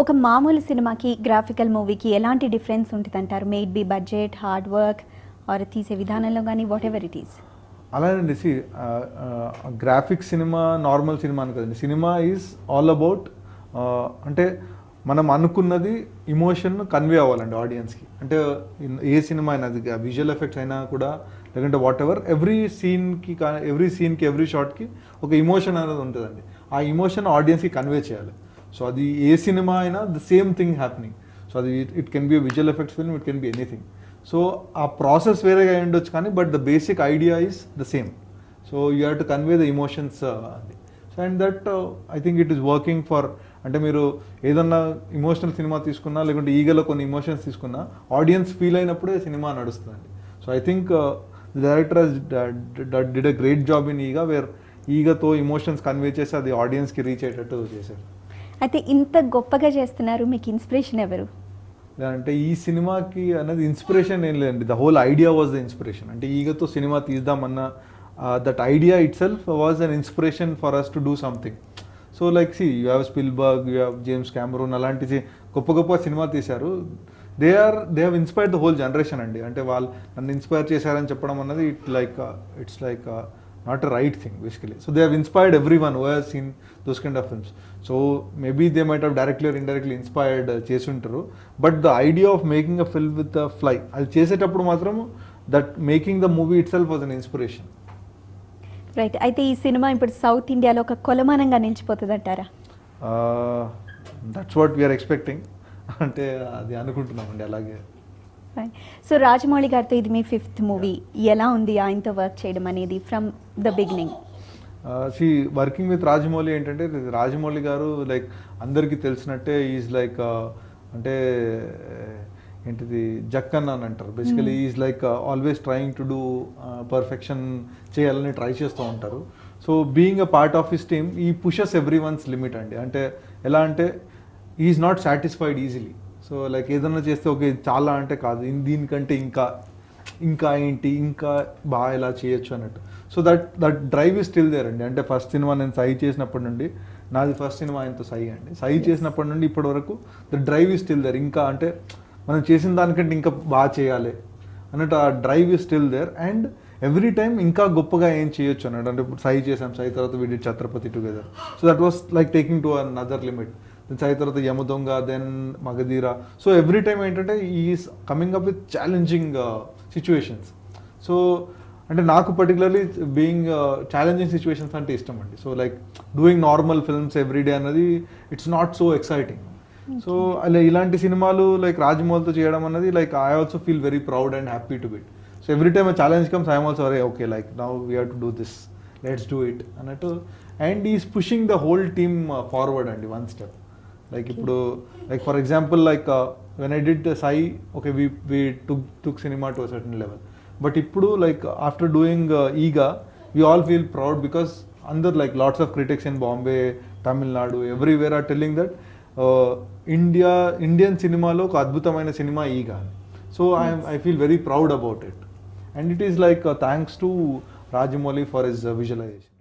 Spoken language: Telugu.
ఒక మామూలు సినిమాకి గ్రాఫికల్ మూవీకి ఎలాంటి డిఫరెన్స్ ఉంటుందంటారు? Made by budget, hard work or తీసే విధానంలో కానీ వాట్ ఎవర్ ఇట్ ఈస్. అలానండి. గ్రాఫిక్ సినిమా నార్మల్ సినిమా అని కదండి. సినిమా ఈజ్ ఆల్ అబౌట్ అంటే మనం అనుకున్నది ఇమోషన్ కన్వే అవ్వాలండి ఆడియన్స్కి. అంటే ఏ సినిమా అయినా, అది విజువల్ ఎఫెక్ట్స్ అయినా కూడా, లేకుంటే వాట్ ఎవర్, ఎవ్రీ సీన్కి ఎవ్రీ షాట్కి ఒక ఇమోషన్ అనేది ఉంటుందండి. ఆ ఇమోషన్ ఆడియన్స్కి కన్వే చేయాలి. సో అది ఏ సినిమా అయినా the same thing happening. So అది it can be visual effects film, it can be anything. So ఆ ప్రాసెస్ వేరేగా అయి ఉండొచ్చు కానీ but the basic idea is the same. So you have to convey the emotions అది. So and that I think it is working for, అంటే మీరు ఏదన్నా ఇమోషనల్ సినిమా తీసుకున్నా, లేకుంటే ఈగలో కొన్ని ఇమోషన్స్ తీసుకున్నా, ఆడియన్స్ ఫీల్ అయినప్పుడే సినిమా నడుస్తుందండి. So I think the director did a great job in Eega, where ఈగతో ఇమోషన్స్ కన్వే చేసి అది ఆడియన్స్కి రీచ్ అయ్యేటట్టు చేశారు. అయితే ఇంత గొప్పగా చేస్తున్నారు, మీకు ఇన్స్పిరేషన్ ఎవరు? అంటే ఈ సినిమాకి అనేది ఇన్స్పిరేషన్ ఏం లేదండి. The whole idea was the inspiration. అంటే ఈగతో సినిమా తీద్దామన్న that idea itself was an inspiration for us to do something. So like you have Spielberg, you have James Cameron, అలాంటి గొప్ప గొప్ప సినిమా తీశారు. They have inspired the whole generation అండి. అంటే వాళ్ళు నన్ను ఇన్స్పైర్ చేశారని చెప్పడం అన్నది it's like not a right thing basically. So they have inspired everyone who has seen those kind of films. So maybe they might have directly or indirectly inspired చేస్తుంటారు. But the idea of making a film with a fly, అది చేసేటప్పుడు మాత్రం that making the movie itself was an inspiration. Right. అయితే ఈ సినిమా ఇప్పుడు సౌత్ ఇండియాలో ఒక కొలమానంగా నిలిచిపోతుంది అంటారా? That's what we're expecting. అంటే అది అనుకుంటున్నామండి అలాగే. సో రాజమౌళి గారితో ఇది మీ 5th మూవీ. ఎలా ఉంది ఆయనతో వర్క్ చేయడం అనేది from the beginning? Working with Rajamouli ఏంటంటే, రాజమౌళి గారు లైక్ అందరికీ తెలిసినట్టే ఈజ్ లైక్ అంటే ఏంటిది జక్కన్ అని అంటారు. Basically is like always trying to do perfection చేయాలని ట్రై చేస్తూ ఉంటారు. So being a part of his team ఈ పుషెస్ ఎవ్రీ వన్స్ లిమిట్ అండి. అంటే ఎలా అంటే is not satisfied easily. So like ఏదన్నా చేస్తే ఓకే చాలా అంటే కాదు, దీనికంటే ఇంకా ఏంటి, ఇంకా బాగా ఎలా చేయొచ్చు అన్నట్టు. So that drive is still there అండి. అంటే ఫస్ట్ సినిమా నేను సై చేసినప్పటి నుండి, నాది ఫస్ట్ సినిమా ఆయనతో సై అండి. సై చేసినప్పటి నుండి ఇప్పటి వరకు the drive is still there. ఇంకా అంటే మనం చేసిన దానికంటే ఇంకా బాగా చేయాలి అన్నట్టు ఆ drive is still there. And every time ఇంకా గొప్పగా ఏం చేయొచ్చు అన్నట్టు. అంటే ఇప్పుడు సై చేసాం, సై తర్వాత we did Chatrapathi together. So that was like taking to another limit. Sye తర్వాత Yamadonga, then Magadheera. So every time ఏంటంటే is coming up with challenging situations. So అంటే నాకు పర్టికులర్లీ బీయింగ్ ఛాలెంజింగ్ సిచ్యువేషన్స్ అంటే ఇష్టం అండి. So like doing normal films everyday అన్నది it's not so exciting. So అలా ఇలాంటి సినిమాలు లైక్ రాజమౌళితో చేయడం అన్నది like I also feel very proud and happy to bit. So every time challenge comes I'm also అరే okay like now we have to do this, let's do it అన్నట్టు. And is pushing the whole team forward అండి, వన్ స్టెప్. లైక్ ఇప్పుడు like for example like when I did Sye, okay we took cinema to a certain level. But ఇప్పుడు like after doing Eega we all feel proud because అందరు like lots of critics in Bombay, Tamil Nadu, everywhere are telling that Indian సినిమాలో ఒక అద్భుతమైన cinema Eega. So I feel very proud about it. And it is like thanks to Rajamouli for his visualisation.